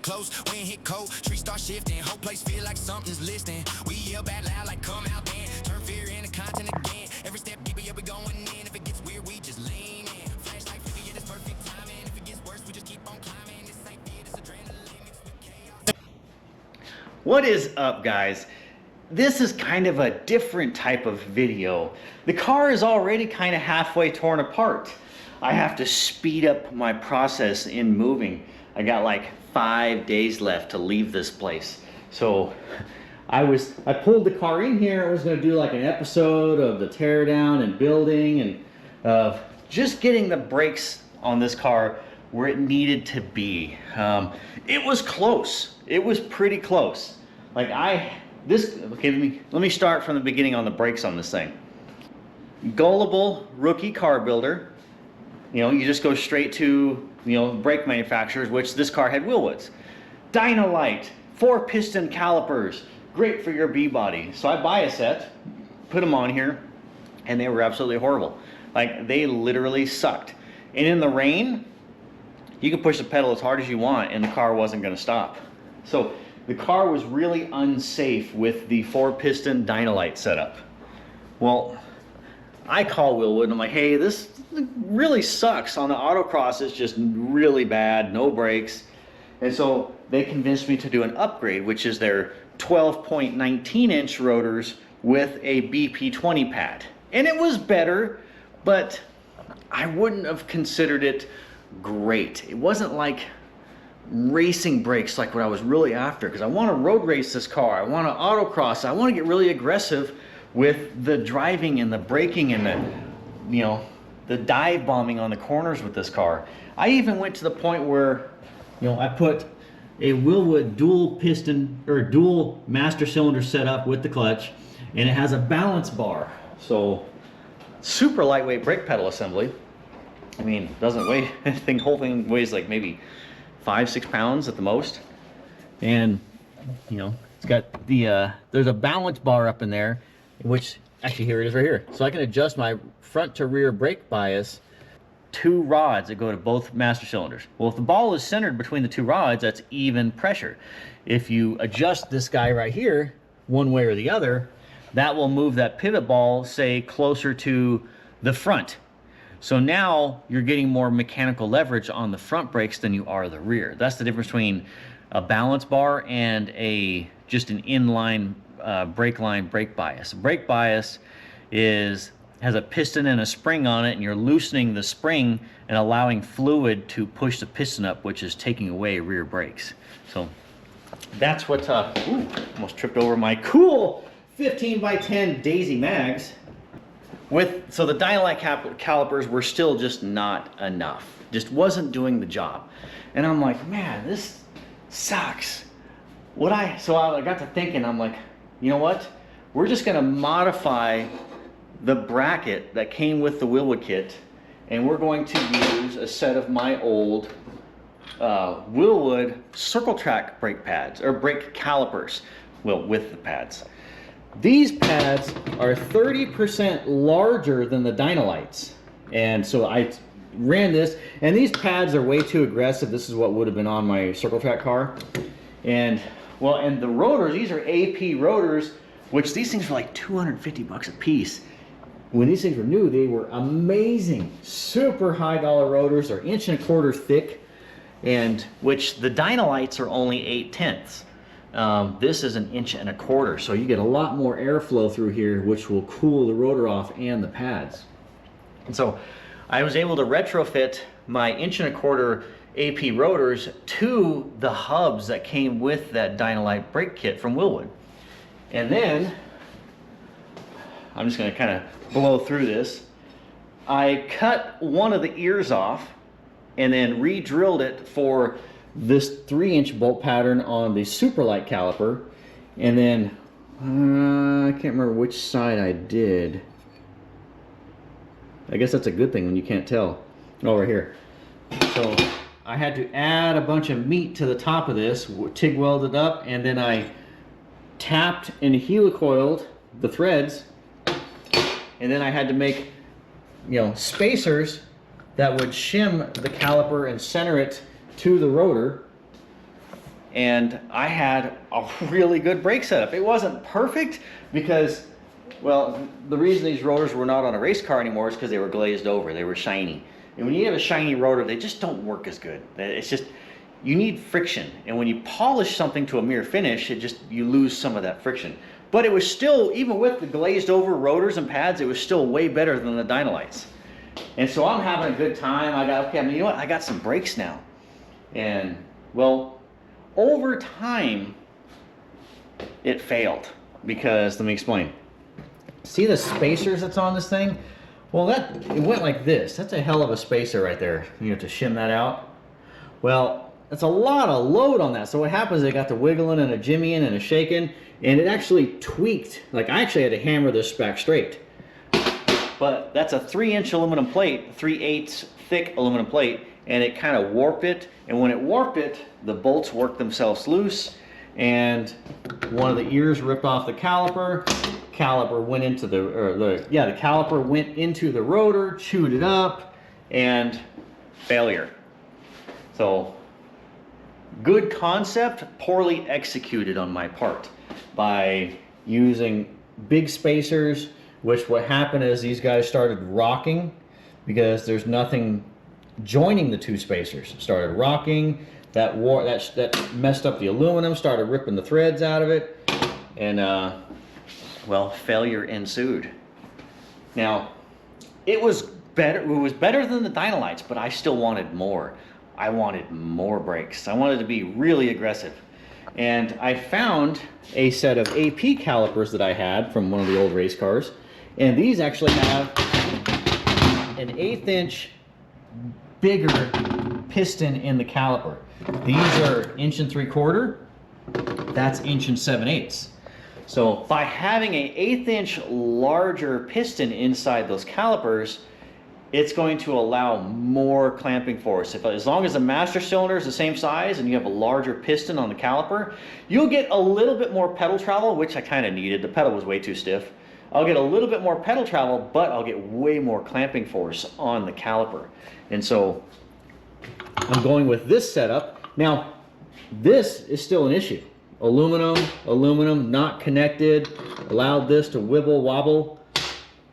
close, when hit cold, streets start shifting, whole place feel like something's listening. We yell back loud like come out then, turn fear into content again. Every step deeper, yeah, we going in. If it gets weird, we just lean in. Flashlight figure, yeah, that's perfect timing. If it gets worse, we just keep on climbing. This ain't fear, this adrenaline mixed with chaos. What is up, guys? This is kind of a different type of video. The car is already kind of halfway torn apart. I have to speed up my process in moving. I got like 5 days left to leave this place. So I pulled the car in here. I was going to do like an episode of the teardown and building and of just getting the brakes on this car where it needed to be. It was close. It was pretty close. Like okay, let me start from the beginning on the brakes on this thing. Gullible rookie car builder. You know, you just go straight to, brake manufacturers, which this car had Willwoods. Dynalite, 4-piston calipers, great for your B-body. So I buy a set, put them on here, and they were absolutely horrible. Like, they literally sucked. And in the rain, you could push the pedal as hard as you want, and the car wasn't going to stop. So the car was really unsafe with the 4-piston Dynalite setup. Well, I call Willwood and I'm like, hey, this really sucks. On the autocross, it's just really bad, no brakes. And so they convinced me to do an upgrade, which is their 12.19-inch rotors with a BP20 pad. And it was better, but I wouldn't have considered it great. It wasn't like racing brakes like what I was really after, because I want to road race this car. I want to autocross. I want to get really aggressive with the driving and the braking and the dive bombing on the corners with this car. I even went to the point where, I put a Willwood dual piston or dual master cylinder setup with the clutch, and it has a balance bar. So super lightweight brake pedal assembly. I mean, doesn't weigh anything. Whole thing weighs like maybe 5-6 pounds at the most. And it's got the there's a balance bar up in there, which actually here it is right here. So I can adjust my front to rear brake bias. 2 rods that go to both master cylinders. Well, if the ball is centered between the 2 rods, that's even pressure. If you adjust this guy right here one way or the other, that will move that pivot ball, say, closer to the front. So now you're getting more mechanical leverage on the front brakes than you are the rear. That's the difference between a balance bar and just an inline brake line brake bias. Brake bias has a piston and a spring on it, and you're loosening the spring and allowing fluid to push the piston up, which is taking away rear brakes. So that's what, almost tripped over my cool 15x10 Daisy mags. So the Dynalite calipers were still just not enough. Just wasn't doing the job. And I'm like, man, this sucks. So I got to thinking, I'm like, you know what? We're just gonna modify the bracket that came with the Willwood kit, and we're going to use a set of my old Willwood circle track brake pads, or brake calipers, with the pads. These pads are 30% larger than the Dynalites. And so I ran this, and these pads are way too aggressive. This is what would have been on my circle track car. And the rotors, these are AP rotors, which these things were like 250 bucks a piece. When these things were new, they were amazing. Super high dollar rotors, are 1.25 inches thick, and which the Dynalites are only 8/10. This is 1.25 inches, so you get a lot more airflow through here, which will cool the rotor off and the pads. And so I was able to retrofit my 1.25 inch AP rotors to the hubs that came with that Dynalite brake kit from Willwood. And then I'm just going to kind of blow through this. I cut one of the ears off and then re-drilled it for this 3-inch bolt pattern on the Superlight caliper. And then I can't remember which side I did. I guess that's a good thing when you can't tell. Oh, right here. So I had to add a bunch of meat to the top of this, TIG welded up, and then I tapped and helicoiled the threads, and then I had to make spacers that would shim the caliper and center it to the rotor. and I had a really good brake setup. It wasn't perfect because, well, the reason these rotors were not on a race car anymore is because they were glazed over. They were shiny. And when you have a shiny rotor, they just don't work as good. It's just, you need friction. And when you polish something to a mirror finish, you lose some of that friction. But it was still, even with the glazed over rotors and pads, it was still way better than the Dynalites. And so I'm having a good time. You know what? I got some brakes now. And, well, over time, it failed. Because, let me explain. See the spacers that's on this thing? Well, it went like this. That's a hell of a spacer right there. You have to shim that out. Well, that's a lot of load on that. So what happens, it got the wiggling and a jimmying and a shaking, and it actually tweaked. Like, I actually had to hammer this back straight. But that's a 3-inch aluminum plate, 3/8 thick aluminum plate, and it kind of warped it. And when it warped it, the bolts worked themselves loose, and one of the ears ripped off the caliper. Caliper went into the caliper went into the rotor, chewed it up, and failure. So, good concept, poorly executed on my part by using big spacers, which what happened is these guys started rocking because there's nothing joining the two spacers. Started rocking, that messed up the aluminum, started ripping the threads out of it, and well, failure ensued. Now, it was better than the Dynalites, but I still wanted more. I wanted more brakes. I wanted to be really aggressive. And I found a set of AP calipers that I had from one of the old race cars. And these actually have an 1/8 inch bigger piston in the caliper. These are 1 3/4. That's 1 7/8. So by having an 1/8 inch larger piston inside those calipers, it's going to allow more clamping force. As long as the master cylinder is the same size and you have a larger piston on the caliper, you'll get a little bit more pedal travel, which I kind of needed. The pedal was way too stiff. I'll get a little bit more pedal travel, but I'll get way more clamping force on the caliper. And so I'm going with this setup. Now, this is still an issue. Aluminum, not connected, allowed this to wibble wobble.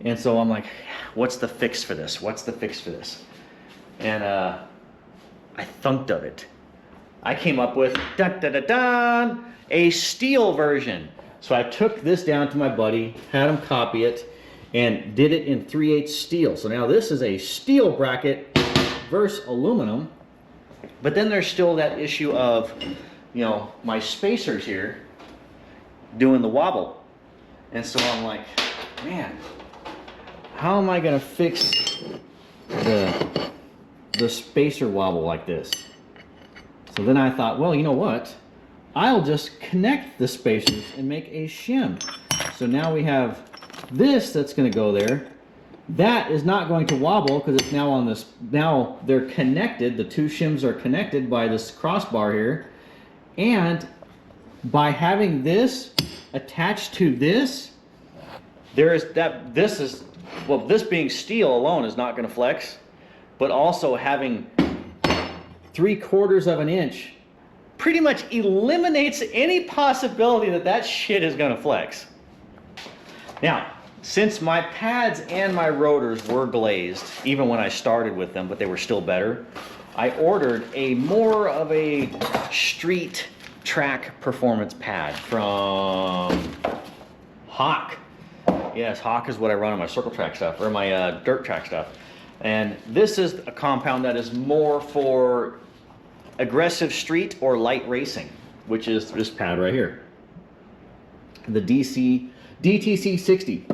And so I'm like, what's the fix for this? What's the fix for this? And I thunked of it. I came up with a steel version. So I took this down to my buddy, had him copy it, and did it in 3/8 steel. So now this is a steel bracket versus aluminum. But then there's still that issue of, you know, my spacers here doing the wobble. And so I'm like, man, how am I gonna fix the spacer wobble like this? So then I thought, well, you know what? I'll just connect the spacers and make a shim. So now we have this that's gonna go there. That is not going to wobble because it's now on this, now they're connected, the two shims are connected by this crossbar here. And by having this attached to this, this being steel alone is not going to flex, but also having 3/4 of an inch pretty much eliminates any possibility that that shit is going to flex. Now, since my pads and my rotors were glazed, even when I started with them, but they were still better, I ordered more of a street track performance pad from Hawk. Yes, Hawk is what I run on my circle track stuff, or my dirt track stuff. And this is a compound that is more for aggressive street or light racing, which is this pad right here. The DTC 60.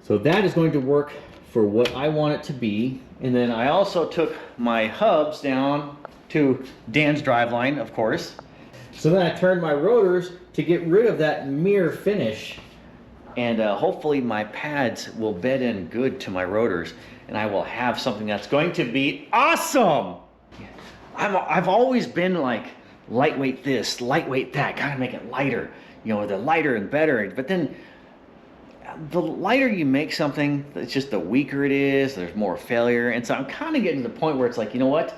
So that is going to work for what I want it to be. And then I also took my hubs down to Dan's driveline, of course. So then I turned my rotors to get rid of that mirror finish. And hopefully my pads will bed in good to my rotors. And I will have something that's going to be awesome. I've always been like, lightweight this, lightweight that, gotta make it lighter. You know, the lighter and better. But then the lighter you make something, it's just the weaker it is, there's more failure. And so I'm kind of getting to the point where it's like, you know what?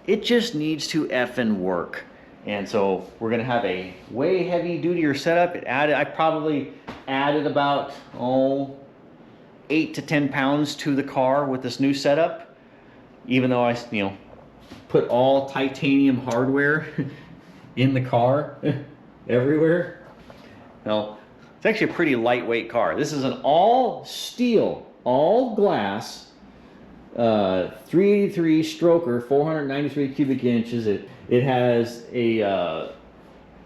It just needs to effing work. And so we're gonna have a way heavy dutier setup. I probably added about 8 to 10 pounds to the car with this new setup, even though I put all titanium hardware in the car everywhere. Well, it's actually a pretty lightweight car. This is an all steel, all glass 383 stroker, 493 cubic inches. It has a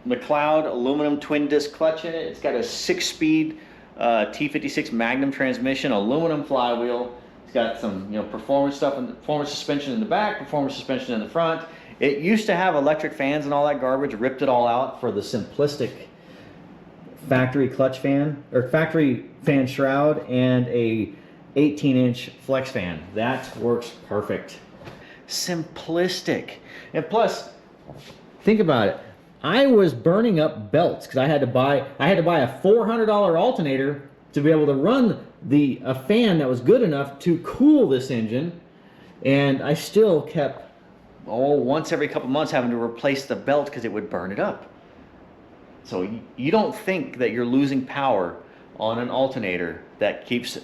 McLeod aluminum twin disc clutch in it. It's got a 6-speed T56 Magnum transmission, aluminum flywheel. It's got some performance stuff and performance suspension in the back, performance suspension in the front. It used to have electric fans and all that garbage. Ripped it all out for the simplistic factory clutch fan or factory fan shroud and a 18-inch flex fan. That works perfect. Simplistic. And plus, think about it. I was burning up belts because I had to buy a $400 alternator to be able to run a fan that was good enough to cool this engine, and I still kept once every couple months having to replace the belt because it would burn it up. So you don't think that you're losing power on an alternator that keeps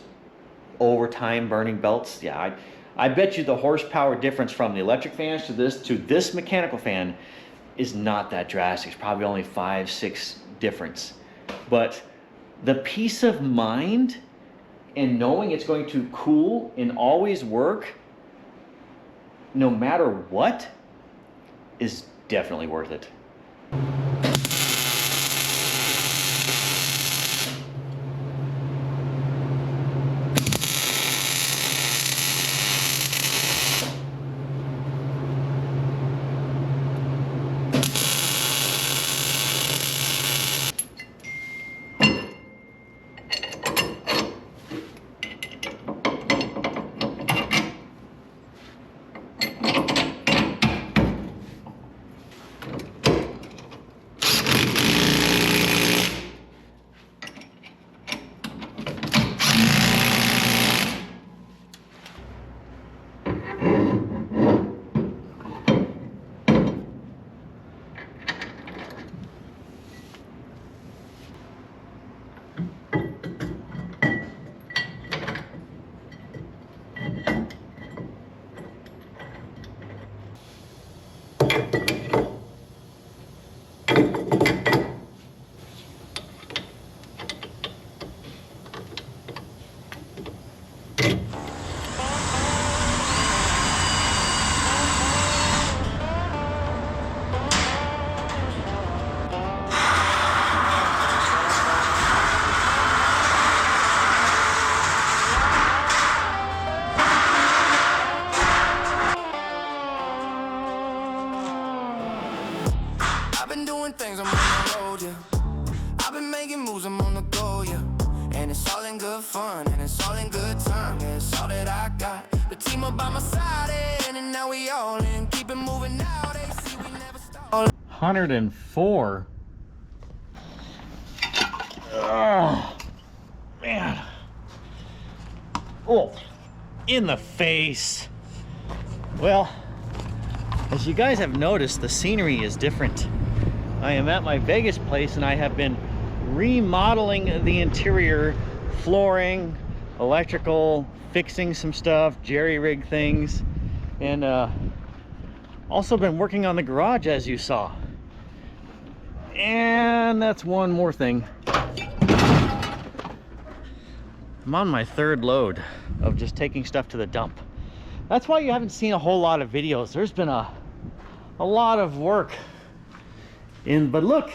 over time burning belts. Yeah, I bet you the horsepower difference from the electric fans to this mechanical fan is not that drastic. It's probably only 5-6 difference. But the peace of mind and knowing it's going to cool and always work no matter what is definitely worth it. Things I'm on the road, yeah. I've been making moves, I'm on the go, yeah. And it's all in good fun, and it's all in good time, yeah. It's all that I got. The team up by my side, and now we all in. Keep it moving now, they see we never stop. 104. Oh, man. Oh, in the face. Well, as you guys have noticed, the scenery is different. I am at my Vegas place and I have been remodeling the interior, flooring, electrical, fixing some stuff, jerry-rig things, and also been working on the garage, as you saw. And that's one more thing. I'm on my 3rd load of just taking stuff to the dump. That's why you haven't seen a whole lot of videos. There's been a lot of work. But look,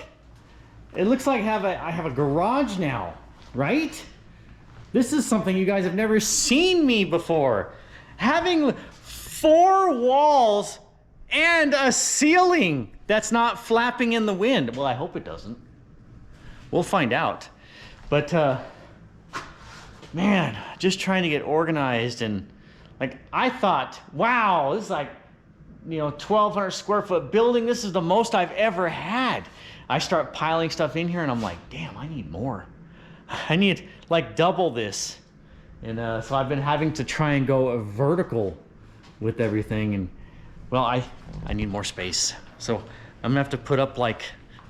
it looks like I have a garage now, right? This is something you guys have never seen me before. Having 4 walls and a ceiling that's not flapping in the wind. Well, I hope it doesn't. We'll find out. But man, just trying to get organized, and like I thought, wow, this is like 1,200 square foot building. This is the most I've ever had. I start piling stuff in here and I'm like, damn, I need more. I need like double this. And so I've been having to try and go vertical with everything. And well, I need more space. So I'm gonna have to put up like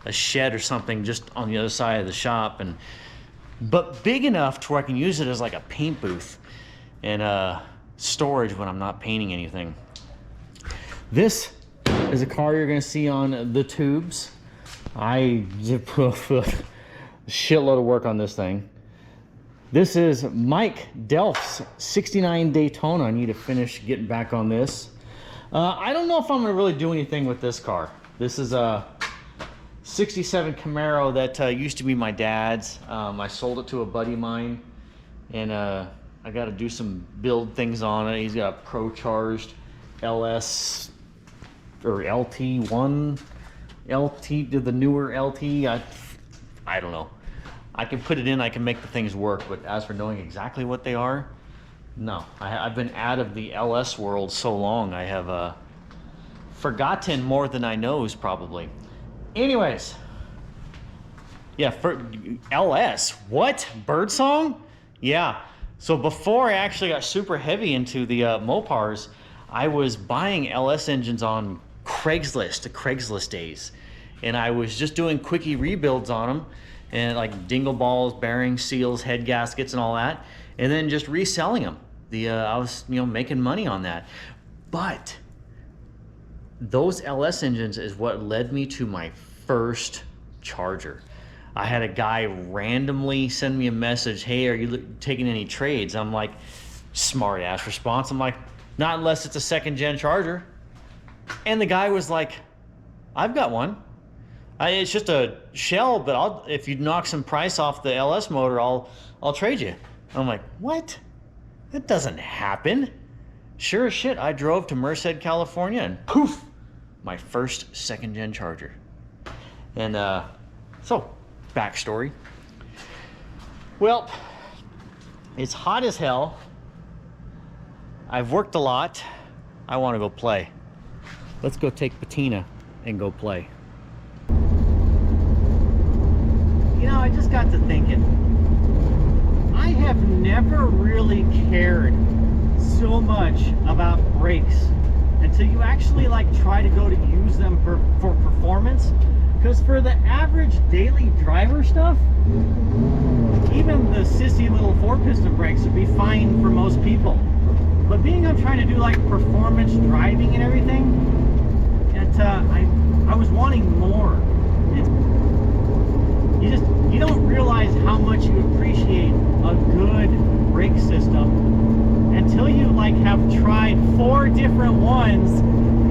a shed or something just on the other side of the shop, but big enough to where I can use it as like a paint booth and storage when I'm not painting anything. This is a car you're gonna see on the tubes. I did put a shitload of work on this thing. This is Mike Delph's 69 Daytona. I need to finish getting back on this. I don't know if I'm gonna really do anything with this car. This is a 67 Camaro that used to be my dad's. I sold it to a buddy of mine, and I got to do some build things on it. He's got a pro-charged LS or LT1, LT to the newer LT. I don't know. I can put it in, I can make the things work, but as for knowing exactly what they are, no. I've been out of the LS world so long, I have forgotten more than I knows probably. Anyways, yeah, for LS, what? Birdsong? Yeah, so before I actually got super heavy into the Mopars, I was buying LS engines on Craigslist, the Craigslist days. And I was just doing quickie rebuilds on them, and like dingle balls, bearings, seals, head gaskets, and all that, and then just reselling them. I was, making money on that. But those LS engines is what led me to my first Charger. I had a guy randomly send me a message, hey, are you taking any trades? I'm like, smart ass response. I'm like, not unless it's a second gen Charger. And the guy was like, I've got one. It's just a shell, but if you knock some price off the LS motor, I'll trade you. I'm like, what? That doesn't happen. Sure as shit, I drove to Merced, California, and poof, my first second gen Charger. And so, backstory. Well, it's hot as hell. I've worked a lot. I want to go play. Let's go take Patina and go play. I just got to thinking, I have never really cared so much about brakes until you actually try to go to use them for performance. Because for the average daily driver stuff, even the sissy little 4-piston brakes would be fine for most people. But being I'm trying to do performance driving and everything, I was wanting more. You don't realize how much you appreciate a good brake system until you have tried 4 different ones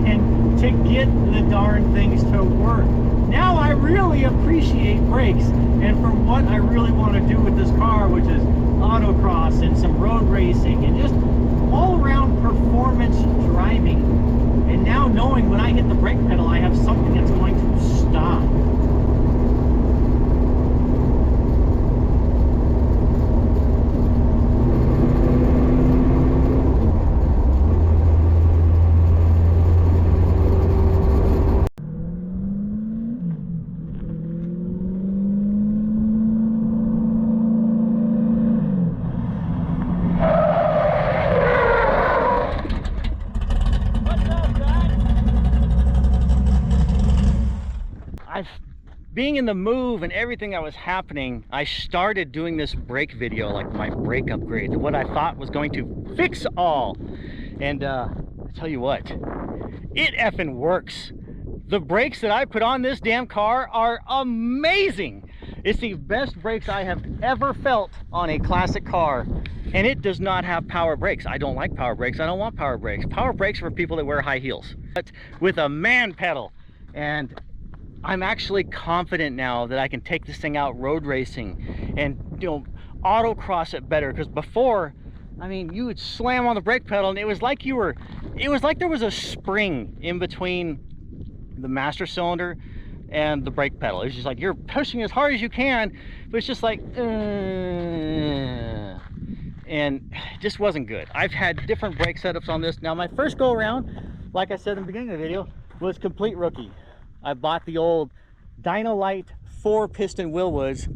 and to get the darn things to work. Now I really appreciate brakes, and for what I really want to do with this car, which is autocross and some road racing and just all around performance driving. And now knowing when I hit the brake pedal, I have something that's going to stop. Being in the move and everything that was happening, I started doing this brake video, my brake upgrade, what I thought was going to fix all. And I tell you what, it effing works. The brakes that I put on this damn car are amazing. It's the best brakes I have ever felt on a classic car. And it does not have power brakes. I don't like power brakes. I don't want power brakes. Power brakes are for people that wear high heels. But with a man pedal. And I'm actually confident now that I can take this thing out road racing and autocross it better, because before, I mean, you would slam on the brake pedal and it was like there was a spring in between the master cylinder and the brake pedal. It's just you're pushing as hard as you can, but it's just and it just wasn't good. I've had different brake setups on this. Now my first go around, like I said in the beginning of the video, was complete rookie. I bought the old Dynalite 4-piston Willwoods.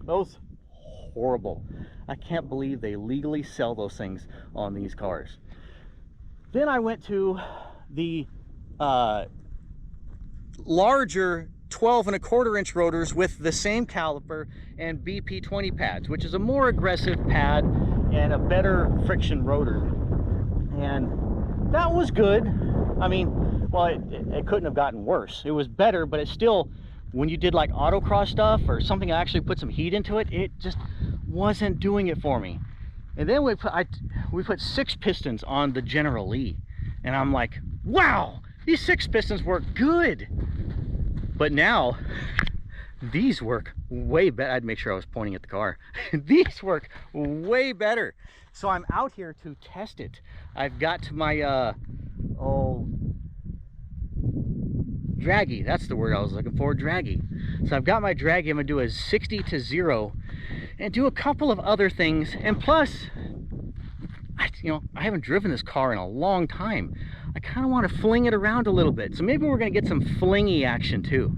Those horrible. I can't believe they legally sell those things on these cars. Then I went to the larger 12.25-inch rotors with the same caliper and BP20 pads, which is a more aggressive pad and a better friction rotor. And that was good. I mean, well, it couldn't have gotten worse. It was better, but it's still, when you did like autocross stuff or something, I actually put some heat into it, it just wasn't doing it for me. And then we put 6 pistons on the General Lee, and I'm like, wow, these 6 pistons work good. But now these work way better. I'd make sure I was pointing at the car. These work way better. So I'm out here to test it. I've got my draggy. That's the word I was looking for, draggy. So I've got my draggy. I'm gonna do a 60 to 0 and do a couple of other things. And plus, I haven't driven this car in a long time. I kind of want to fling it around a little bit. So maybe we're gonna get some flingy action too.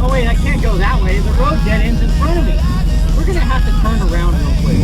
Oh wait, I can't go that way. The road dead ends in front of me. We're gonna have to turn around real quick.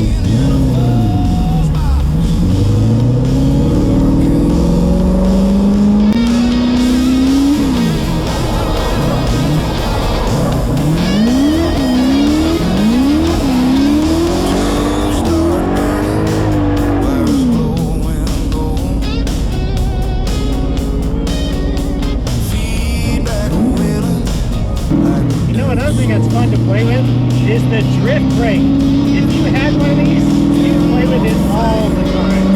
Another thing that's fun to play with is the drift brake. If you had one of these, you can play with it all the time.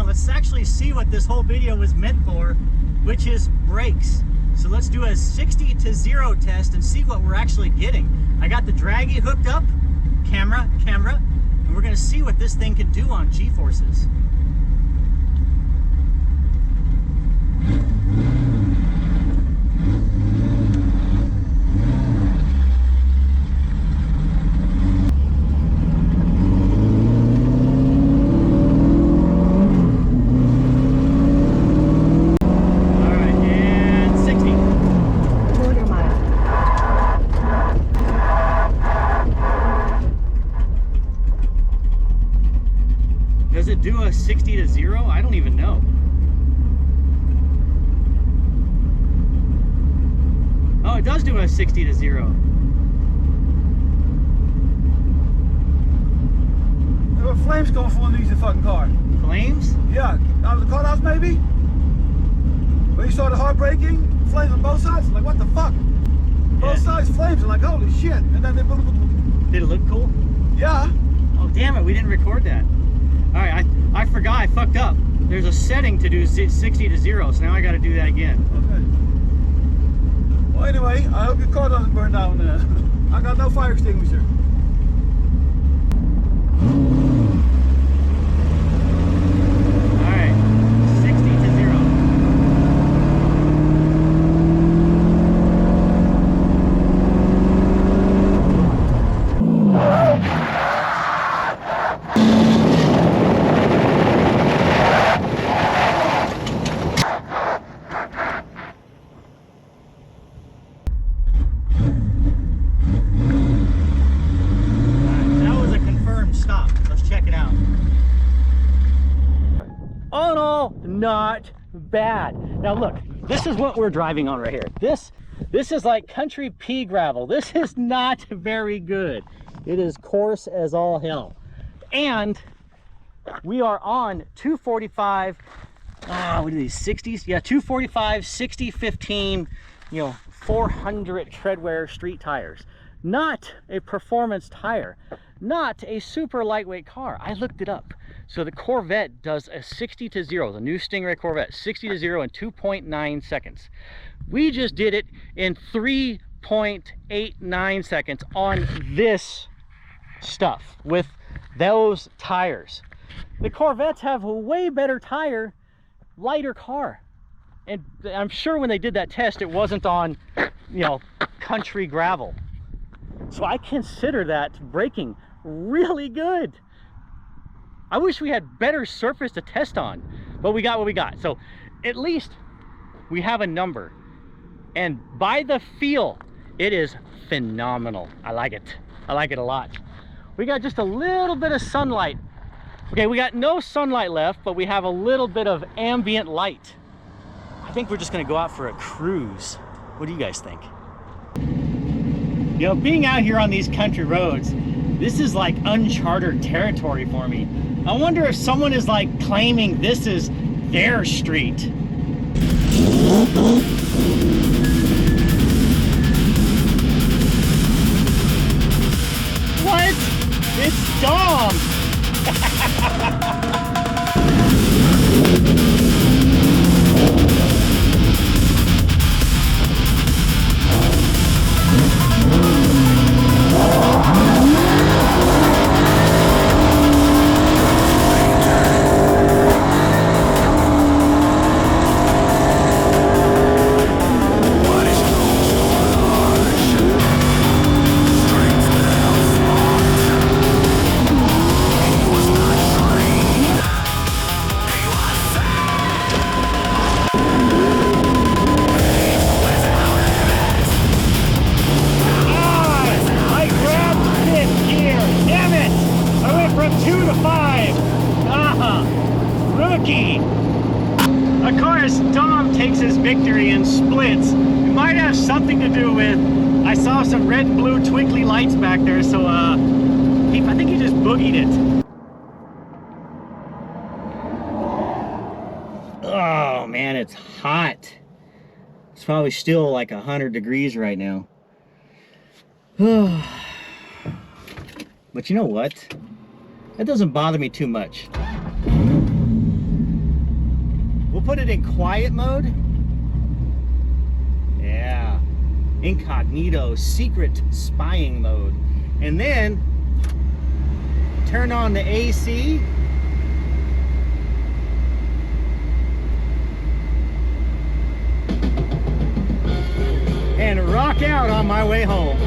Let's actually see what this whole video was meant for, which is brakes. So let's do a 60 to 0 test and see what we're actually getting. I got the draggy hooked up, camera, and we're gonna see what this thing can do on G-forces. Does it do a 60 to 0? I don't even know. Oh, it does do a 60 to 0. There were flames going for one of these in the fucking car. Flames? Yeah, out of the car house maybe? When you saw the hard braking, flames on both sides, like what the fuck? Both sides flames, and like holy shit. And then they Did it look cool? Yeah. Oh damn it, we didn't record that. Alright, I forgot, I fucked up. There's a setting to do 60 to 0, so now I gotta do that again. Okay. Well anyway, I hope your car doesn't burn down. I got no fire extinguisher. Alright, 60 to 0. not bad. Now look, this is what we're driving on right here. This is like country pea gravel. This is not very good. It is coarse as all hell. And we are on 245, what are these, 60s? Yeah, 245, 60, 15, 400 treadwear street tires. Not a performance tire, not a super lightweight car. I looked it up. So the Corvette does a 60 to 0, the new Stingray Corvette, 60 to 0 in 2.9 seconds. We just did it in 3.89 seconds on this stuff with those tires. The Corvettes have a way better tire, lighter car. And I'm sure when they did that test, it wasn't on, country gravel. So I consider that braking really good. I wish we had better surface to test on, but we got what we got. So at least we have a number. And by the feel, it is phenomenal. I like it. I like it a lot. We got just a little bit of sunlight. Okay, we got no sunlight left, but we have a little bit of ambient light. I think we're just gonna go out for a cruise. What do you guys think? Being out here on these country roads, this is like uncharted territory for me. I wonder if someone is like claiming this is their street. What? It's Dom! Of course, Dom takes his victory in splits. It might have something to do with, I saw some red and blue twinkly lights back there, so I think he just boogied it. Oh man, it's hot. It's probably still like 100 degrees right now. But you know what? That doesn't bother me too much. We'll put it in quiet mode. Yeah. Incognito, secret spying mode. And then turn on the AC. And rock out on my way home.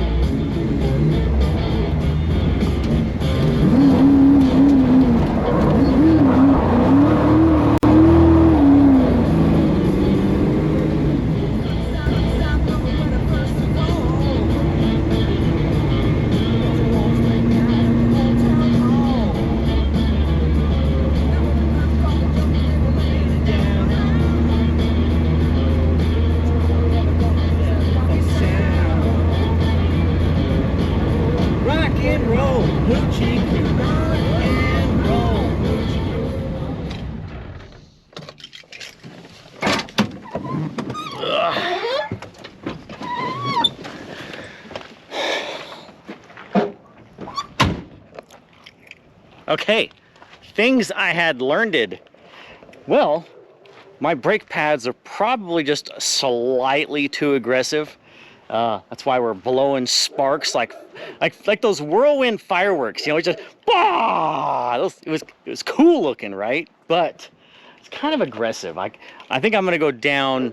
Okay, things I had learned. Well, my brake pads are probably just slightly too aggressive. That's why we're blowing sparks like those whirlwind fireworks. It's just bah! It was cool looking, right? But it's kind of aggressive. I think I'm gonna go down,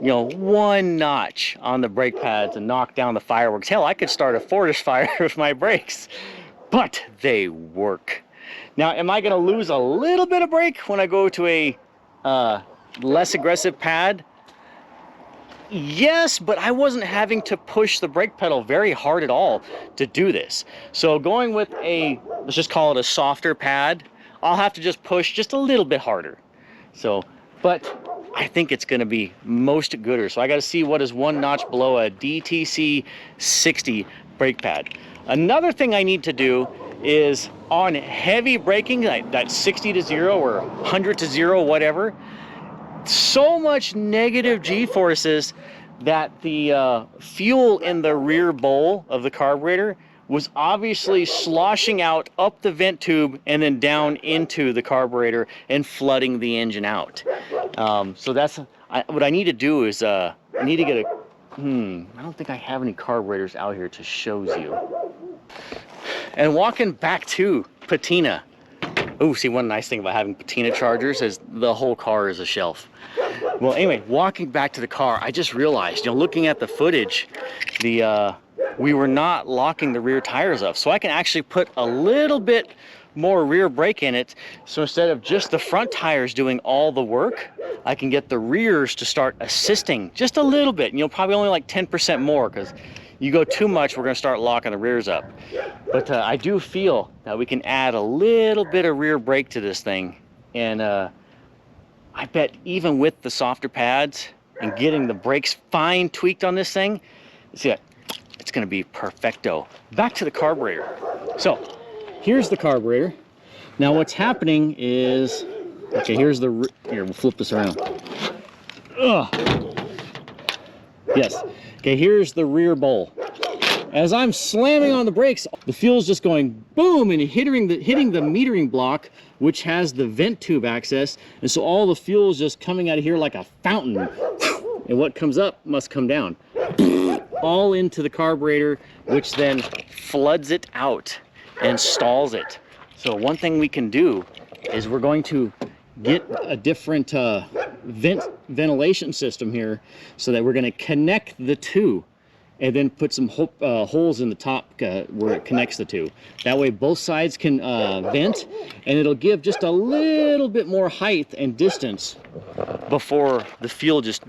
one notch on the brake pads and knock down the fireworks. Hell, I could start a forest fire with my brakes, but they work. Now, am I gonna lose a little bit of brake when I go to a less aggressive pad? Yes, but I wasn't having to push the brake pedal very hard at all to do this. So going with let's just call it a softer pad, I'll have to just push just a little bit harder. So, but I think it's going to be most gooder. So I got to see what is one notch below a DTC 60 brake pad. Another thing I need to do is on heavy braking, that 60 to 0 or 100 to 0, whatever, so much negative G-forces that the fuel in the rear bowl of the carburetor was obviously sloshing out up the vent tube and then down into the carburetor and flooding the engine out. So that's what I need to do is I need to get a I don't think I have any carburetors out here to shows you. And walking back to Patina. Oh, see, one nice thing about having Patina chargers is the whole car is a shelf. Well, anyway, walking back to the car, I just realized, you know, looking at the footage, we were not locking the rear tires up. So I can actually put a little bit more rear brake in it. So instead of just the front tires doing all the work, I can get the rears to start assisting just a little bit. You know, probably only like 10% more, because you go too much, we're gonna start locking the rears up. But I do feel that we can add a little bit of rear brake to this thing. And I bet even with the softer pads and getting the brakes fine tweaked on this thing, see, it's gonna be perfecto. Back to the carburetor. So here's the carburetor. Now what's happening is, okay, here's the, here, we'll flip this around. Ugh. Yes, okay, here's the rear bowl. As I'm slamming on the brakes, the fuel's just going boom and hitting the metering block, which has the vent tube access. And so all the fuel is just coming out of here like a fountain. And what comes up must come down. All into the carburetor, which then floods it out and stalls it. So one thing we can do is we're going to get a different ventilation system here, so that we're going to connect the two and then put some holes in the top where it connects the two. That way both sides can vent, and it'll give just a little bit more height and distance before the fuel just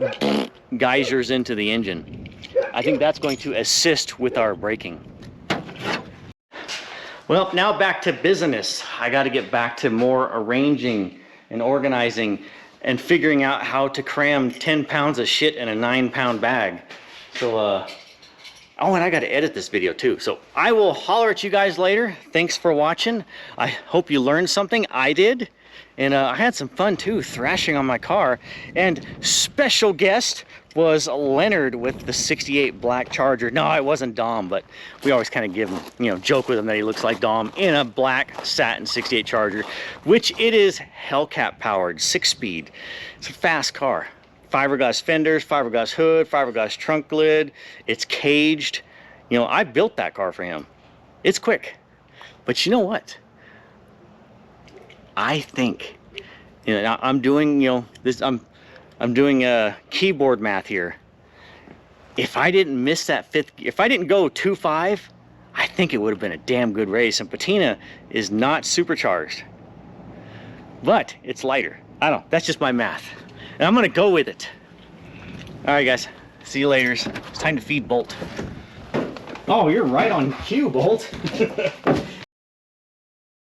geysers into the engine. I think that's going to assist with our braking. Well, now back to business. I got to get back to more arranging and organizing and figuring out how to cram 10 pounds of shit in a 9-pound bag. So, oh, and I got to edit this video too. So I will holler at you guys later. Thanks for watching. I hope you learned something. I did. And I had some fun too, thrashing on my car. And special guest was Leonard with the 68 black Charger. No, it wasn't Dom, but we always kind of give him, you know, joke with him that he looks like Dom in a black satin 68 Charger, which it is Hellcat powered, 6-speed. It's a fast car. Fiberglass fenders, fiberglass hood, fiberglass trunk lid. It's caged. You know, I built that car for him. It's quick. But you know what? I think, you know, I'm doing, you know, this, I'm doing keyboard math here. If I didn't miss that fifth, if I didn't go 2.5, I think it would have been a damn good race. And Patina is not supercharged, but it's lighter. I don't know, that's just my math. And I'm gonna go with it. All right, guys, see you later. It's time to feed Bolt. Oh, you're right on cue, Bolt.